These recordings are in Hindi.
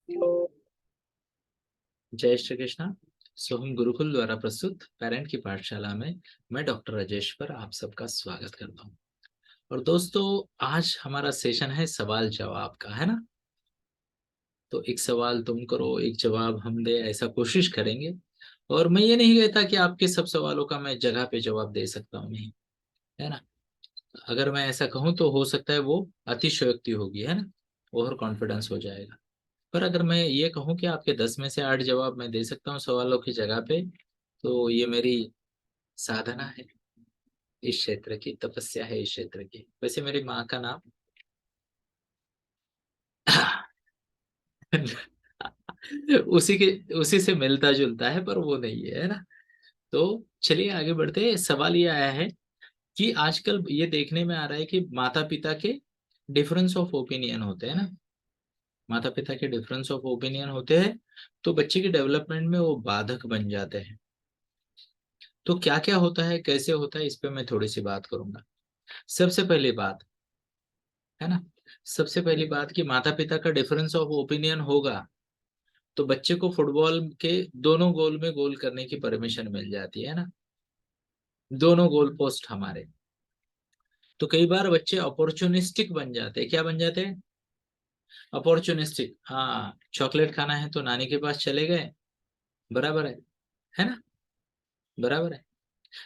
जय श्री कृष्णा। सोहम गुरुकुल द्वारा प्रस्तुत पेरेंट की पाठशाला में मैं डॉक्टर राजेश पर आप सबका स्वागत करता हूँ। और दोस्तों, आज हमारा सेशन है सवाल जवाब का, है ना। तो एक सवाल तुम करो, एक जवाब हम दे, ऐसा कोशिश करेंगे। और मैं ये नहीं कहता कि आपके सब सवालों का मैं जगह पे जवाब दे सकता हूँ, नहीं, है ना। अगर मैं ऐसा कहूँ तो हो सकता है वो अतिशयोक्ति होगी, है ना, ओवर कॉन्फिडेंस हो जाएगा। पर अगर मैं ये कहूँ कि आपके 10 में से 8 जवाब मैं दे सकता हूँ सवालों की जगह पे, तो ये मेरी साधना है, इस क्षेत्र की तपस्या है, इस क्षेत्र की। वैसे मेरी माँ का नाम उसी से मिलता जुलता है, पर वो नहीं है ना। तो चलिए आगे बढ़ते हैं। सवाल ये आया है कि आजकल ये देखने में आ रहा है कि माता पिता के डिफरेंस ऑफ ओपिनियन होते हैं ना। माता पिता के डिफरेंस ऑफ ओपिनियन होते हैं, तो बच्चे की डेवलपमेंट में वो बाधक बन जाते हैं। तो क्या क्या होता है, कैसे होता है, इस पे मैं थोड़ी सी बात करूंगा। सबसे पहली बात, है ना, सबसे पहली बात कि माता पिता का डिफरेंस ऑफ ओपिनियन होगा तो बच्चे को फुटबॉल के दोनों गोल में गोल करने की परमिशन मिल जाती है ना। दोनों गोल पोस्ट हमारे। तो कई बार बच्चे अपॉर्चुनिस्टिक बन जाते हैं। क्या बन जाते हैं? अपॉर्चुनिस्टिक। हाँ, चॉकलेट खाना है तो नानी के पास चले गए, बराबर है ना, बराबर है।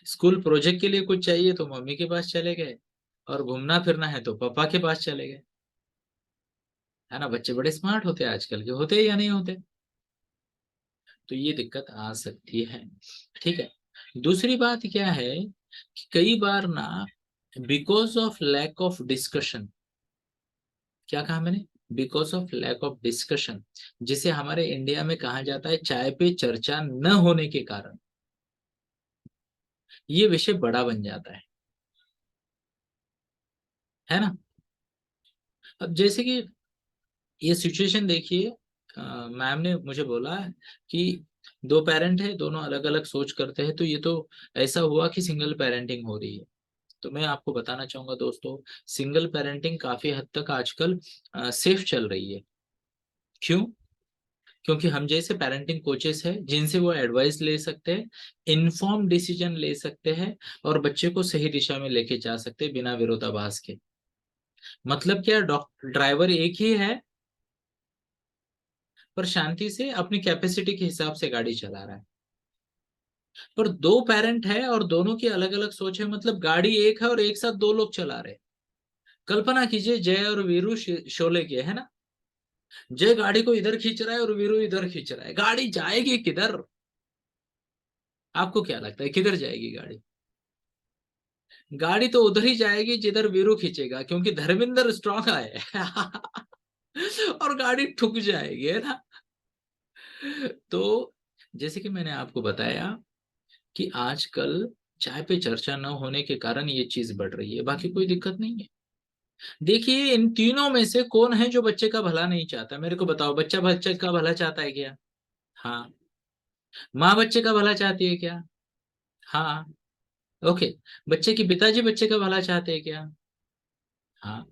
स्कूल प्रोजेक्ट के लिए कुछ चाहिए तो मम्मी के पास चले गए, और घूमना फिरना है तो पापा के पास चले गए, है ना। बच्चे बड़े स्मार्ट होते हैं आजकल के, होते हैं या नहीं होते। तो ये दिक्कत आ सकती है, ठीक है। दूसरी बात क्या है कि कई बार ना, because of lack of discussion, क्या कहा मैंने, because of lack of discussion, जिसे हमारे इंडिया में कहा जाता है चाय पे चर्चा न होने के कारण, ये विषय बड़ा बन जाता है ना। अब जैसे कि ये सिचुएशन देखिए, मैम ने मुझे बोला कि दो पेरेंट है, दोनों अलग अलग सोच करते हैं, तो ये तो ऐसा हुआ कि सिंगल पेरेंटिंग हो रही है। तो मैं आपको बताना चाहूंगा दोस्तों, सिंगल पेरेंटिंग काफी हद तक आजकल सेफ चल रही है। क्यों? क्योंकि हम जैसे पेरेंटिंग कोचेस है जिनसे वो एडवाइस ले सकते हैं, इन्फॉर्म डिसीजन ले सकते हैं, और बच्चे को सही दिशा में लेके जा सकते हैं बिना विरोधाभास के। मतलब क्या, डॉक्टर ड्राइवर एक ही है, पर शांति से अपनी कैपेसिटी के हिसाब से गाड़ी चला रहा है। पर दो पेरेंट है और दोनों की अलग अलग सोच है, मतलब गाड़ी एक है और एक साथ दो लोग चला रहे हैं। कल्पना कीजिए, जय और वीरू शोले के, है ना। जय गाड़ी को इधर खींच रहा है और वीरू इधर खींच रहा है, गाड़ी जाएगी किधर? आपको क्या लगता है किधर जाएगी गाड़ी? गाड़ी तो उधर ही जाएगी जिधर वीरू खींचेगा, क्योंकि धर्मेंद्र स्ट्रांग है। और गाड़ी ठुक जाएगी, है ना। तो जैसे कि मैंने आपको बताया कि आजकल चाय पे चर्चा न होने के कारण ये चीज बढ़ रही है, बाकी कोई दिक्कत नहीं है। देखिए, इन तीनों में से कौन है जो बच्चे का भला नहीं चाहता, मेरे को बताओ। बच्चा बच्चे का भला चाहता है क्या? हाँ। माँ बच्चे का भला चाहती है क्या? हाँ। ओके। बच्चे की पिताजी बच्चे का भला चाहते हैं क्या? हाँ।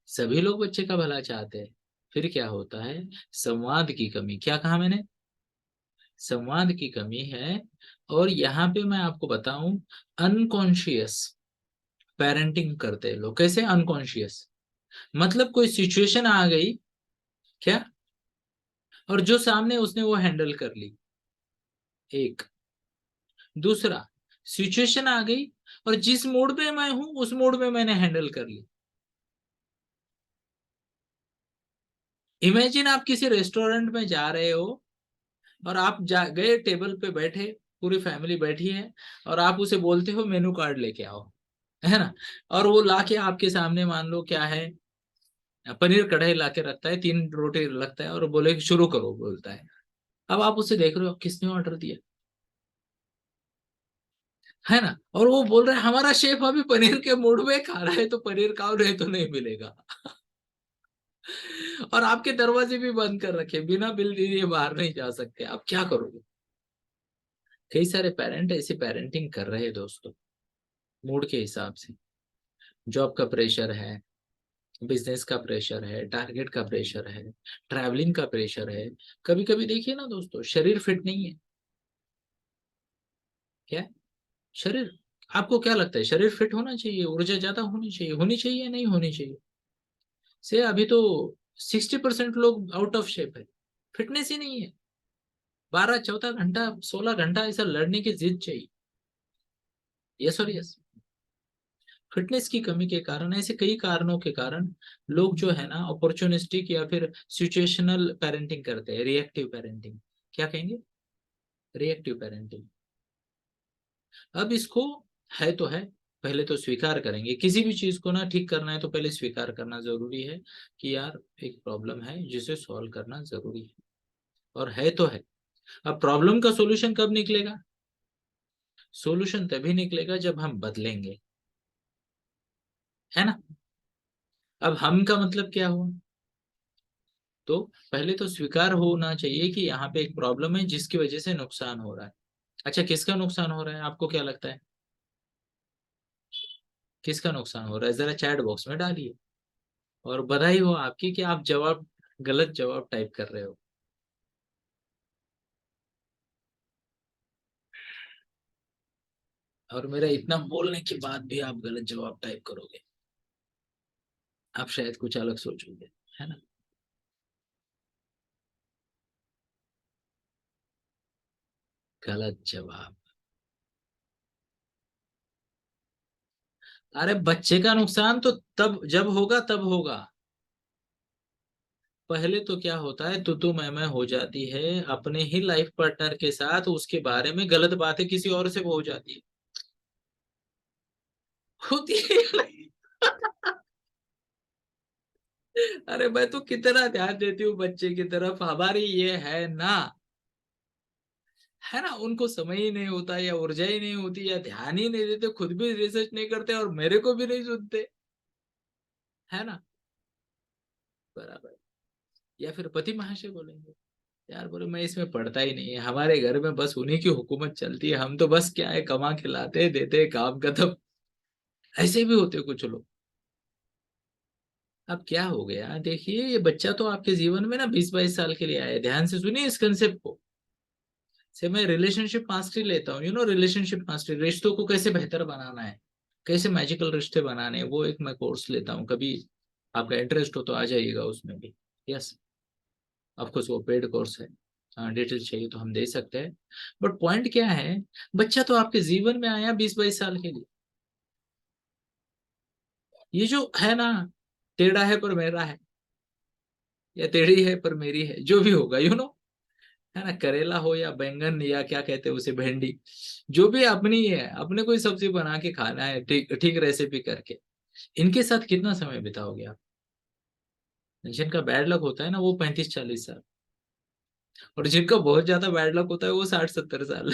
सभी लोग बच्चे का भला चाहते हैं। फिर क्या होता है? संवाद की कमी। क्या कहा मैंने? संवाद की कमी है। और यहाँ पे मैं आपको बताऊं, अनकॉन्शियस पेरेंटिंग करते हैं लोग। कैसे अनकॉन्शियस? मतलब कोई सिचुएशन आ गई, क्या, और जो सामने उसने वो हैंडल कर ली। एक। दूसरा, सिचुएशन आ गई और जिस मूड में मैं हूं उस मूड में मैंने हैंडल कर ली। इमेजिन आप किसी रेस्टोरेंट में जा रहे हो, और आप जा गए, टेबल पे बैठे, पूरी फैमिली बैठी है, और आप उसे बोलते हो मेनू कार्ड लेके आओ, है ना। और वो लाके आपके सामने, मान लो क्या है, पनीर कढ़ाई लाके रखता है, 3 रोटी लगता है, और बोले कि शुरू करो, बोलता है। अब आप उसे देख रहे हो, किसने ऑर्डर दिया, है ना। और वो बोल रहा है हमारा शेफ अभी पनीर के मूड में खा रहा है, तो पनीर खाओ, नहीं तो नहीं मिलेगा। और आपके दरवाजे भी बंद कर रखे, बिना बिल दिए बाहर नहीं जा सकते, आप क्या करोगे? कई सारे पेरेंट ऐसी पेरेंटिंग कर रहे हैं दोस्तों, मूड के हिसाब से। जॉब का प्रेशर है, बिजनेस का प्रेशर है, टारगेट का प्रेशर है, ट्रैवलिंग का प्रेशर है। कभी कभी देखिए ना दोस्तों, शरीर फिट नहीं है। क्या है? शरीर, आपको क्या लगता है शरीर फिट होना चाहिए, ऊर्जा ज्यादा होनी चाहिए या नहीं होनी चाहिए? से अभी तो 60% लोग आउट ऑफ शेप है, फिटनेस ही नहीं है। 12 14 घंटा 16 घंटा ऐसा लड़ने की जिद चाहिए। यस और यस। फिटनेस की कमी के कारण, ऐसे कई कारणों के कारण लोग जो है ना अपॉर्चुनिस्टिक या फिर सिचुएशनल पेरेंटिंग करते हैं, रिएक्टिव पेरेंटिंग। क्या कहेंगे? Reactive parenting. अब इसको, है तो है, पहले तो स्वीकार करेंगे। किसी भी चीज को ना ठीक करना है तो पहले स्वीकार करना जरूरी है कि यार एक प्रॉब्लम है जिसे सॉल्व करना जरूरी है, और है तो है। अब प्रॉब्लम का सॉल्यूशन कब निकलेगा? सॉल्यूशन तभी निकलेगा जब हम बदलेंगे, है ना। अब हम का मतलब क्या हुआ? तो पहले तो स्वीकार होना चाहिए कि यहाँ पे एक प्रॉब्लम है जिसकी वजह से नुकसान हो रहा है। अच्छा, किसका नुकसान हो रहा है आपको क्या लगता है? किसका नुकसान हो रहा है जरा चैट बॉक्स में डालिए। और बधाई हो आपकी कि आप जवाब, गलत जवाब टाइप कर रहे हो। और मेरा इतना बोलने के बाद भी आप गलत जवाब टाइप करोगे, आप शायद कुछ अलग सोचोगे, है ना। गलत जवाब। अरे बच्चे का नुकसान तो तब जब होगा तब होगा। पहले तो क्या होता है, तू मैं हो जाती है अपने ही लाइफ पार्टनर के साथ, उसके बारे में गलत बातें किसी और से हो जाती है। होती है या नहीं? अरे मैं तो कितना ध्यान देती हूँ बच्चे की तरफ, हमारी ये है ना, है ना। उनको समय ही नहीं होता या ऊर्जा ही नहीं होती या ध्यान ही नहीं देते, खुद भी रिसर्च नहीं करते और मेरे को भी नहीं सुनते, है ना। बराबर। या फिर पति महाशय बोलेंगे, यार बोले मैं इसमें पढ़ता ही नहीं है, हमारे घर में बस उन्हीं की हुकूमत चलती है, हम तो बस क्या है कमा के लाते देते काम खत्म। ऐसे भी होते कुछ लोग। अब क्या हो गया देखिए, ये बच्चा तो आपके जीवन में ना 20 22 साल के लिए आया है, ध्यान से सुनिए इस कंसेप्ट को। से मैं रिलेशनशिप मास्टरी लेता हूँ, रिलेशनशिप मास्टरी, रिश्तों को कैसे बेहतर बनाना है, कैसे मैजिकल रिश्ते बनाने हैं, वो एक मैं कोर्स लेता हूँ। कभी आपका इंटरेस्ट हो तो आ जाइएगा उसमें भी। यस, ऑफकोर्स वो पेड कोर्स है, डिटेल्स चाहिए तो हम दे सकते हैं। बट पॉइंट क्या है, बच्चा तो आपके जीवन में आया 20 22 साल के लिए। ये जो है ना, टेढ़ा है पर मेरा है, या टेढ़ी है पर मेरी है, जो भी होगा है ना, करेला हो या बैंगन या क्या कहते हैं उसे, भिंडी, जो भी अपनी है, अपने कोई सब्जी बना के खाना है ठीक ठीक रेसिपी करके। इनके साथ कितना समय बिताओगे आप? जिनका बैड लक होता है ना वो 35 40 साल, और जिनका बहुत ज्यादा बैड लक होता है वो 60 70 साल।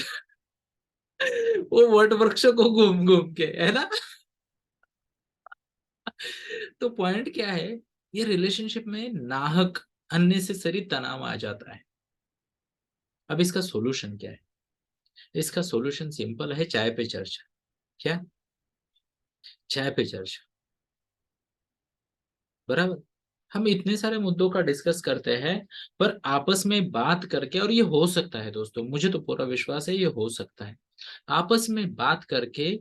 वो वट वृक्षों को घूम घूम के, है ना। तो पॉइंट क्या है, ये रिलेशनशिप में नाहक अननेसेसरी तनाव आ जाता है। अब इसका सॉल्यूशन क्या है? इसका सॉल्यूशन सिंपल है, चाय पे चर्चा। क्या? चाय पे चर्चा। बराबर। हम इतने सारे मुद्दों का डिस्कस करते हैं, पर आपस में बात करके, और ये हो सकता है दोस्तों, मुझे तो पूरा विश्वास है ये हो सकता है, आपस में बात करके।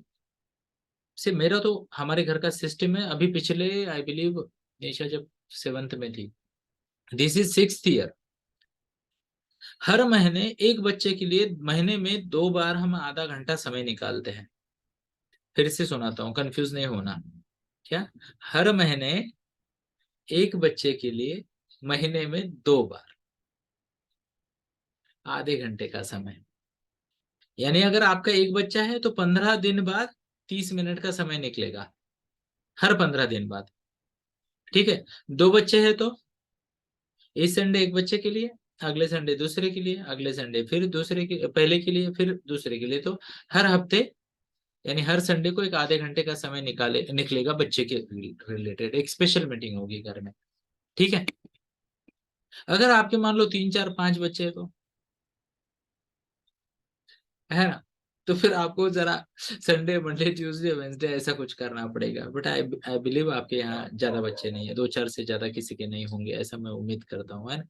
से मेरा तो हमारे घर का सिस्टम है, अभी पिछले आई बिलीव निशा जब 7th में थी, दिस इज 6th ईयर, हर महीने एक बच्चे के लिए महीने में 2 बार हम आधा घंटा समय निकालते हैं। फिर से सुनाता हूँ, कंफ्यूज नहीं होना। क्या? हर महीने एक बच्चे के लिए महीने में 2 बार आधे घंटे का समय, यानी अगर आपका एक बच्चा है तो 15 दिन बाद 30 मिनट का समय निकलेगा, हर 15 दिन बाद। ठीक है, दो बच्चे हैं तो इस संडे एक बच्चे के लिए, अगले संडे दूसरे के लिए, अगले संडे फिर दूसरे के, पहले के लिए, फिर दूसरे के लिए, तो हर हफ्ते, यानी हर संडे को एक आधे घंटे का समय निकलेगा बच्चे के रिलेटेड, एक स्पेशल मीटिंग होगी घर में। ठीक है। अगर आपके मान लो 3 4 5 बच्चे हैं तो, है ना, तो फिर आपको जरा संडे मंडे ट्यूसडे वेंसडे ऐसा कुछ करना पड़ेगा। बट आई आई बिलीव आपके यहाँ ज्यादा बच्चे नहीं है, दो चार से ज्यादा किसी के नहीं होंगे, ऐसा मैं उम्मीद करता हूँ, है ना।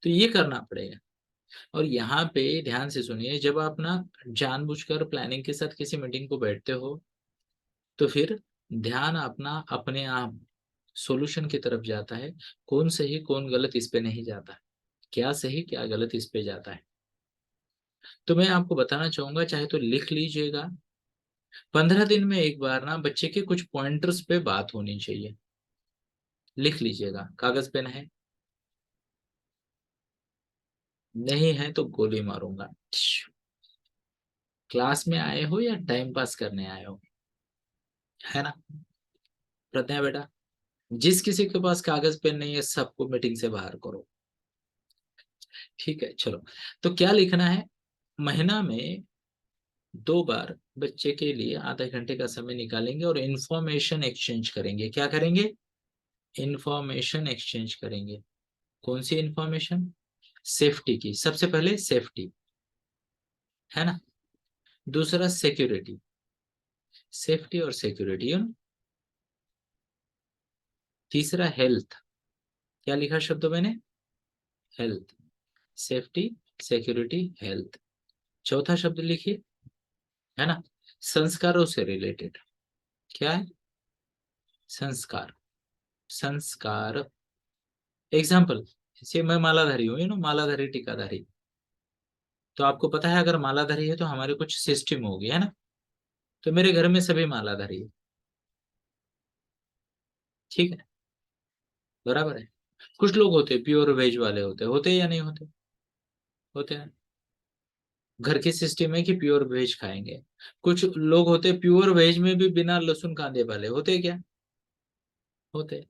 तो ये करना पड़ेगा। और यहाँ पे ध्यान से सुनिए, जब आप ना जानबूझकर प्लानिंग के साथ किसी मीटिंग को बैठते हो, तो फिर ध्यान अपना अपने आप सॉल्यूशन की तरफ जाता है। कौन सही कौन गलत इस पे नहीं जाता, क्या सही क्या गलत इस पे जाता है। तो मैं आपको बताना चाहूंगा, चाहे तो लिख लीजिएगा, 15 दिन में एक बार ना बच्चे के कुछ पॉइंटर्स पे बात होनी चाहिए। लिख लीजिएगा, कागज पेन है? नहीं है तो गोली मारूंगा। क्लास में आए हो या टाइम पास करने आए हो, है ना। प्रज्ञा बेटा, जिस किसी के पास कागज पेन नहीं है सबको मीटिंग से बाहर करो। ठीक है, चलो। तो क्या लिखना है, महीना में 2 बार बच्चे के लिए आधे घंटे का समय निकालेंगे और इंफॉर्मेशन एक्सचेंज करेंगे। क्या करेंगे? इंफॉर्मेशन एक्सचेंज करेंगे। कौन सी इंफॉर्मेशन? सेफ्टी की, सबसे पहले सेफ्टी, है ना। दूसरा सिक्योरिटी, सेफ्टी और सिक्योरिटी, तीसरा हेल्थ। क्या लिखा शब्द मैंने? Health, safety, security, health. चौथा शब्द लिखिए, है ना, संस्कारों से रिलेटेड। क्या है? संस्कार, संस्कार। एग्जाम्पल, जैसे मैं मालाधारी हूँ, मालाधारी टीकाधारी। तो आपको पता है अगर मालाधारी है तो हमारे कुछ सिस्टम होगी, है ना। तो मेरे घर में सभी मालाधारी है, ठीक है, बराबर है। कुछ लोग होते प्योर वेज वाले होते या नहीं होते? होते हैं। घर की सिस्टम है कि प्योर वेज खाएंगे। कुछ लोग होते प्योर वेज में भी बिना लहसुन कांदे वाले, होते क्या? होते।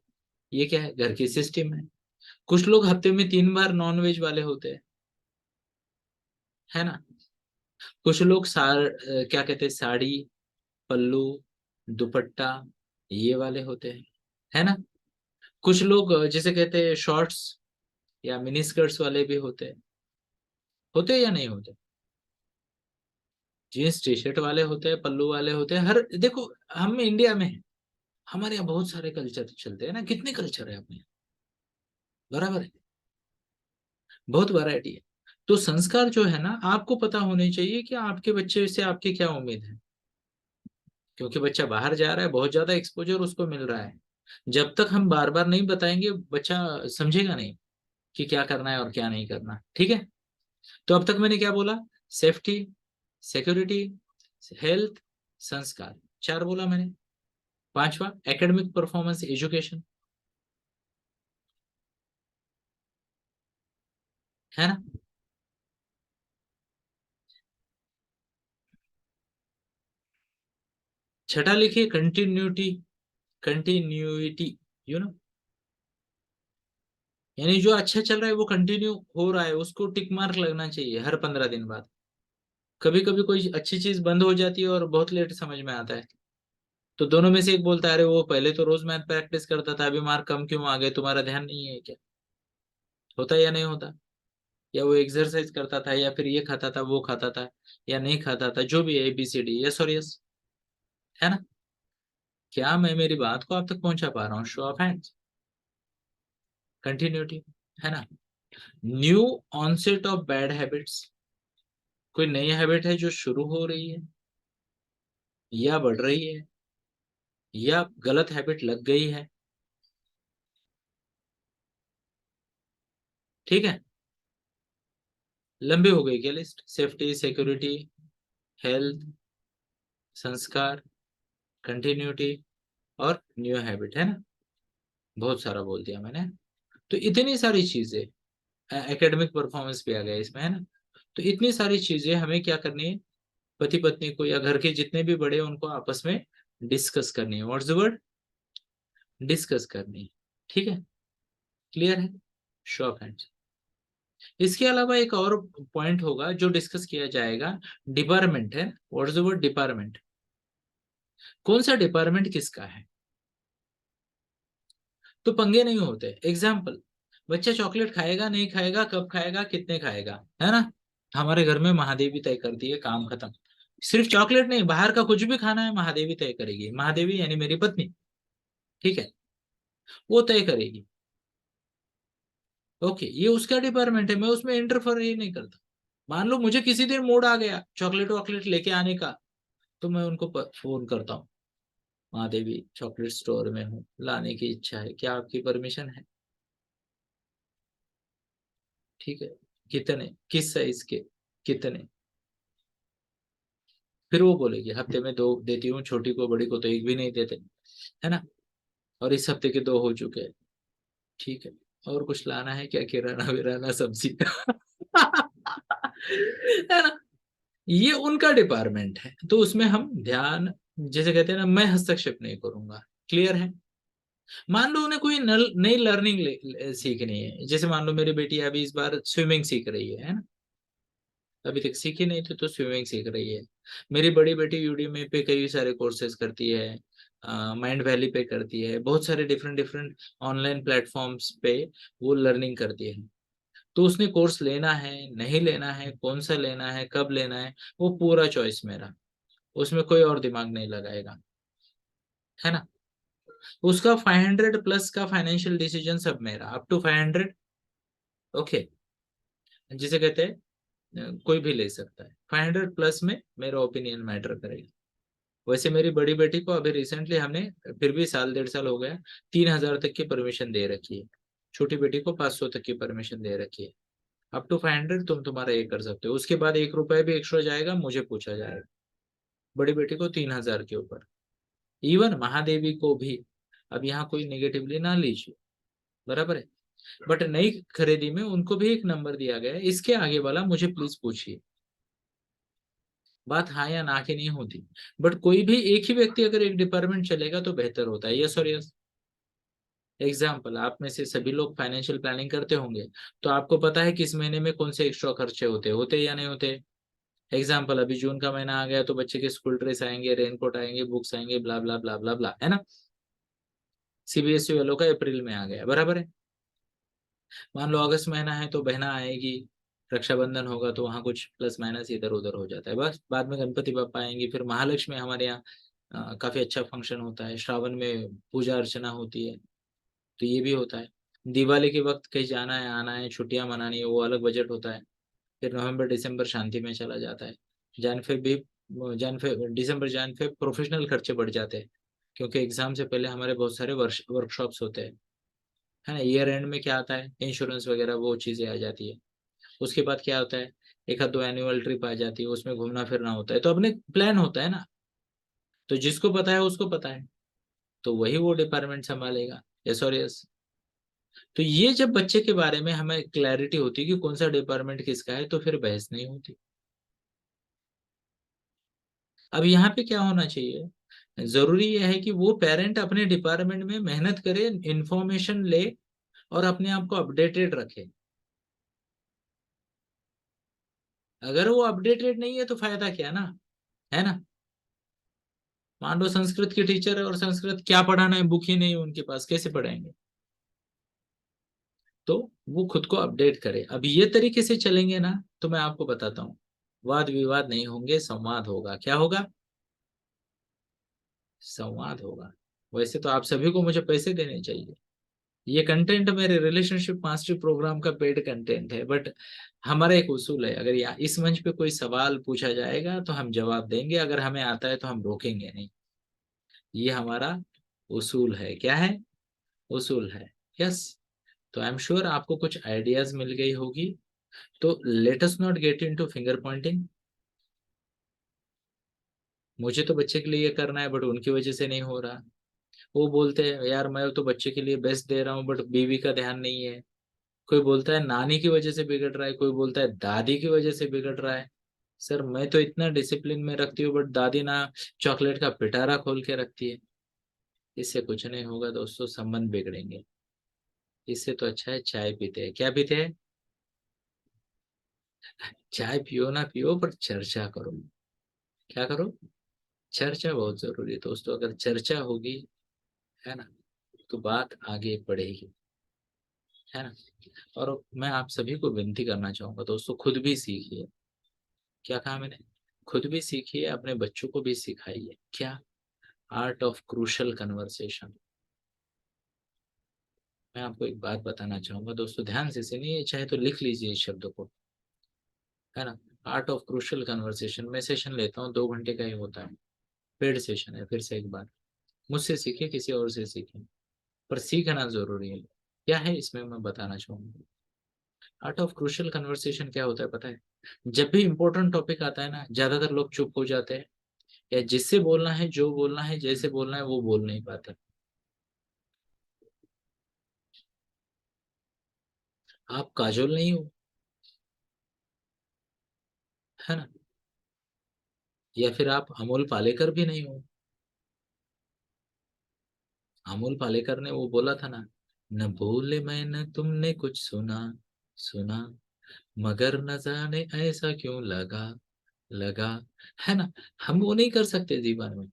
ये क्या है? घर की सिस्टम है। कुछ लोग हफ्ते में 3 बार नॉन वेज वाले होते हैं, है ना। कुछ लोग क्या कहते हैं, साड़ी, पल्लू, दुपट्टा, ये वाले होते हैं, है ना। कुछ लोग जिसे कहते हैं शॉर्ट्स या मिनी स्कर्ट्स वाले भी होते या नहीं होते? जीन्स टी शर्ट वाले होते हैं, पल्लू वाले होते हैं, हर देखो, हम इंडिया में हैं, हमारे यहाँ बहुत सारे कल्चर चलते हैं ना, कितने कल्चर है अपने यहाँ, बराबर है, बहुत वैरायटी है। तो संस्कार जो है ना, आपको पता होने चाहिए कि आपके बच्चे से आपकी क्या उम्मीद है। क्योंकि बच्चा बाहर जा रहा है, बहुत ज्यादा एक्सपोजर उसको मिल रहा है। जब तक हम बार बार नहीं बताएंगे, बच्चा समझेगा नहीं कि क्या करना है और क्या नहीं करना, ठीक है। तो अब तक मैंने क्या बोला? सेफ्टी, सिक्योरिटी, हेल्थ, संस्कार, 4 बोला मैंने। पांचवा एकेडमिक परफॉर्मेंस एजुकेशन, है ना। छठा लिखिए कंटिन्यूटी, कंटिन्यूटी, यू नो, यानी जो अच्छा चल रहा है वो कंटिन्यू हो रहा है, उसको टिक मार्क लगना चाहिए हर 15 दिन बाद। कभी कभी कोई अच्छी चीज बंद हो जाती है और बहुत लेट समझ में आता है, तो दोनों में से एक बोलता है, अरे वो पहले तो रोज मैथ प्रैक्टिस करता था, अभी मार्क कम क्यों आ गए, तुम्हारा ध्यान नहीं है क्या? होता है या नहीं होता? या वो एक्सरसाइज करता था, या फिर ये खाता था वो खाता था, या नहीं खाता था, जो भी है ABCD, यस और यस, है ना। क्या मैं मेरी बात को आप तक पहुंचा पा रहा हूँ? Show off hands. कंटिन्यूटी, है ना। New onset of bad habits, कोई नई हैबिट है जो शुरू हो रही है या बढ़ रही है, या गलत हैबिट लग गई है, ठीक है। लंबी हो गई क्या लिस्ट? सेफ्टी, सिक्योरिटी, हेल्थ, संस्कार, कंटिन्यूटी और न्यू हैबिट, है ना। बहुत सारा बोल दिया मैंने। तो इतनी सारी चीजें, एकेडमिक परफॉर्मेंस भी आ गया इसमें, है ना। तो इतनी सारी चीजें हमें क्या करनी है, पति पत्नी को या घर के जितने भी बड़े हैं उनको आपस में डिस्कस करनी है। What's the word? डिस्कस करनी है, ठीक है। क्लियर है? Show off hands. इसके अलावा एक और पॉइंट होगा जो डिस्कस किया जाएगा, डिपार्टमेंट है। What's the word? डिपार्टमेंट। कौन सा डिपार्टमेंट किसका है, तो पंगे नहीं होते। एग्जाम्पल, बच्चा चॉकलेट खाएगा नहीं खाएगा, कब खाएगा, कितने खाएगा, है ना। हमारे घर में महादेवी तय करती है, काम खत्म। सिर्फ चॉकलेट नहीं, बाहर का कुछ भी खाना है महादेवी तय करेगी। महादेवी यानी मेरी पत्नी, ठीक है, वो तय करेगी। ओके, ये उसका डिपार्टमेंट है, मैं उसमें इंटरफेयर ही नहीं करता। मान लो मुझे किसी दिन मूड आ गया चॉकलेट वॉकलेट लेके आने का, तो मैं उनको फोन करता हूँ, महादेवी चॉकलेट स्टोर में हूँ, लाने की इच्छा है, क्या आपकी परमिशन है? ठीक है, कितने, किस साइज के, कितने? फिर वो बोलेगी हफ्ते में 2 देती हूँ, छोटी को बड़ी को तो एक भी नहीं देते, है ना, और इस हफ्ते के 2 हो चुके हैं। ठीक है, और कुछ लाना है क्या, किराना विराना सब्जी है ना? ये उनका डिपार्टमेंट है, तो उसमें हम ध्यान, जैसे कहते हैं ना, मैं हस्तक्षेप नहीं करूंगा। क्लियर है? मान लो उन्हें कोई नई लर्निंग सीखनी है, जैसे मान लो मेरी बेटी अभी इस बार स्विमिंग सीख रही है ना, अभी तक सीखी नहीं थी तो स्विमिंग सीख रही है। मेरी बड़ी बेटी यूडीमी पे कई सारे कोर्सेज करती है, माइंड वैली पे करती है, बहुत सारे डिफरेंट डिफरेंट ऑनलाइन प्लेटफॉर्म्स पे वो लर्निंग करती है। तो उसने कोर्स लेना है नहीं लेना है, कौन सा लेना है, कब लेना है, वो पूरा चॉइस मेरा, उसमें कोई और दिमाग नहीं लगाएगा, है ना? उसका 500 प्लस का फाइनेंशियल डिसीजन सब मेरा, अप टू 500। ओके, जिसे कहते हैं कोई भी ले सकता है, 500 प्लस में मेरा ओपिनियन मैटर करेगा। वैसे मेरी बड़ी बेटी को अभी रिसेंटली हमने, फिर भी साल 1.5 साल हो गया, 3,000 तक की परमिशन दे रखी है। छोटी बेटी को 500 तक की परमिशन दे रखी है। अप टू 500 तुम तुम्हारा ये कर सकते हो, उसके बाद 1 रुपए भी एक्स्ट्रा जाएगा मुझे पूछा जाएगा। बड़ी बेटी को 3,000 के ऊपर, इवन महादेवी को भी। अब यहाँ कोई नेगेटिवली ना लीजिए, बराबर है, बट नई खरीदी में उनको भी एक नंबर दिया गया है, इसके आगे वाला मुझे प्लीज पूछिए। बात हाँ या ना की नहीं होती, बट कोई भी एक ही व्यक्ति अगर एक डिपार्टमेंट चलेगा तो बेहतर होता है। यस और यस। एग्जाम्पल, आप में से सभी लोग फाइनेंशियल प्लानिंग करते होंगे, तो आपको पता है किस महीने में कौन से एक्स्ट्रा खर्चे होते होते या नहीं होते। एग्जाम्पल, अभी जून का महीना आ गया तो बच्चे के स्कूल ड्रेस आएंगे, रेनकोट आएंगे, बुक्स आएंगे, ब्ला ब्ला ब्ला ब्ला ब्ला, है ना? सीबीएसई वालों का अप्रैल में आ गया, बराबर है। मान लो अगस्त महीना है तो बहना आएगी, रक्षाबंधन होगा तो वहां कुछ प्लस माइनस इधर उधर हो जाता है। बस बाद में गणपति बप्पा आएंगे, फिर महालक्ष्मी हमारे यहाँ काफी अच्छा फंक्शन होता है, श्रावण में पूजा अर्चना होती है, तो ये भी होता है। दिवाली के वक्त कहीं जाना है आना है, छुट्टियां मनानी है, वो अलग बजट होता है। फिर नवंबर दिसंबर शांति में चला जाता है। जान फेब भी, जान फेब दिसंबर जान फेब प्रोफेशनल खर्चे बढ़ जाते हैं, क्योंकि एग्जाम से पहले हमारे बहुत सारे वर्कशॉप्स होते हैं, है ना? ईयर एंड में क्या आता है, इंश्योरेंस वगैरह वो चीजें आ जाती है। उसके बाद क्या होता है, एक आध 2 एनुअल ट्रिप आ जाती है, उसमें घूमना फिरना होता है, तो अपने प्लान होता है ना। तो जिसको पता है उसको पता है, तो वही वो डिपार्टमेंट संभालेगा। यस और यस। तो ये जब बच्चे के बारे में हमें क्लैरिटी होती है कि कौन सा डिपार्टमेंट किसका है, तो फिर बहस नहीं होती। अब यहाँ पे क्या होना चाहिए, जरूरी यह है कि वो पेरेंट अपने डिपार्टमेंट में मेहनत करे, इंफॉर्मेशन ले, और अपने आप को अपडेटेड रखे। अगर वो अपडेटेड नहीं है तो फायदा क्या ना, है ना? मान लो संस्कृत के टीचर है और संस्कृत क्या पढ़ाना है, बुक ही नहीं है उनके पास, कैसे पढ़ाएंगे? तो वो खुद को अपडेट करे। अब ये तरीके से चलेंगे ना, तो मैं आपको बताता हूँ, वाद विवाद नहीं होंगे, संवाद होगा। क्या होगा? संवाद होगा। वैसे तो आप सभी को मुझे पैसे देने चाहिए, ये कंटेंट मेरे रिलेशनशिप मास्टरी प्रोग्राम का पेड कंटेंट है, बट हमारा एक उसूल है, अगर यहाँ इस मंच पे कोई सवाल पूछा जाएगा तो हम जवाब देंगे, अगर हमें आता है तो हम रोकेंगे नहीं। ये हमारा उसूल है। क्या है? उसूल है। यस। तो आई एम श्योर आपको कुछ आइडियाज मिल गई होगी। तो let us not get into finger Poynting. मुझे तो बच्चे के लिए ये करना है, बट उनकी वजह से नहीं हो रहा। वो बोलते हैं यार मैं तो बच्चे के लिए बेस्ट दे रहा हूँ, बट बीवी का ध्यान नहीं है। कोई बोलता है नानी की वजह से बिगड़ रहा है, कोई बोलता है दादी की वजह से बिगड़ रहा है। सर मैं तो इतना डिसिप्लिन में रखती हूँ, बट दादी ना चॉकलेट का पिटारा खोल के रखती है। इससे कुछ नहीं होगा दोस्तों, संबंध बिगड़ेंगे। इससे तो अच्छा है चाय पीते हैं। क्या पीते हैं? चाय पियो ना पियो, पर चर्चा करो। क्या करो? चर्चा बहुत जरूरी है दोस्तों, अगर चर्चा होगी, है ना, तो बात आगे बढ़ेगी, है ना? और मैं आप सभी को विनती करना चाहूंगा दोस्तों, खुद भी सीखिए। क्या कहा मैंने? खुद भी सीखिए, अपने बच्चों को भी सिखाइए। क्या? Art of crucial conversation. मैं आपको एक बात बताना चाहूंगा दोस्तों, ध्यान से सुनिए, चाहे तो लिख लीजिए इस शब्द को, है ना। आर्ट ऑफ क्रूशल कन्वर्सेशन, मैं सेशन लेता हूँ, 2 घंटे का ही होता है, पेड सेशन है। फिर से एक बार, मुझसे सीखिए, किसी और से सीखिए, पर सीखना जरूरी है। क्या है इसमें, मैं बताना चाहूंगा। आर्ट ऑफ क्रूशल कन्वर्सेशन क्या होता है पता है? जब भी इंपॉर्टेंट टॉपिक आता है ना, ज्यादातर लोग चुप हो जाते हैं, या जिससे बोलना है, जो बोलना है, जैसे बोलना है, वो बोल नहीं पाते। आप काजोल नहीं हो, है ना। या फिर आप अमोल पालेकर भी नहीं हो। अमोल पालेकर ने वो बोला था ना, न भूले मैंने तुमने कुछ सुना, सुना, मगर न जाने ऐसा क्यों लगा, लगा, है ना। हम वो नहीं कर सकते जीवन में।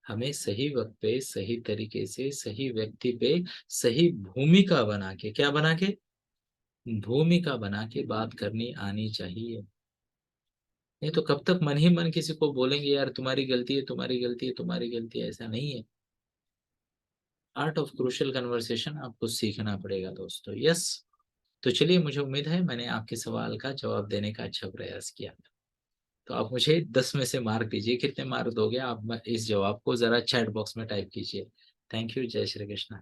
हमें सही वक्त पे, सही तरीके से, सही व्यक्ति पे, सही भूमिका बना के, क्या बना के, भूमिका बना के बात करनी आनी चाहिए। नहीं तो कब तक मन ही मन किसी को बोलेंगे, यार तुम्हारी गलती है, तुम्हारी गलती है, तुम्हारी गलती है, ऐसा नहीं है। आर्ट ऑफ क्रूशियल कन्वर्सेशन आपको सीखना पड़ेगा दोस्तों। यस। तो चलिए, मुझे उम्मीद है मैंने आपके सवाल का जवाब देने का अच्छा प्रयास किया। तो आप मुझे 10 में से मार्क दीजिए, कितने मार्क दोगे आप इस जवाब को, जरा चैट बॉक्स में टाइप कीजिए। Thank you. जय श्री कृष्ण।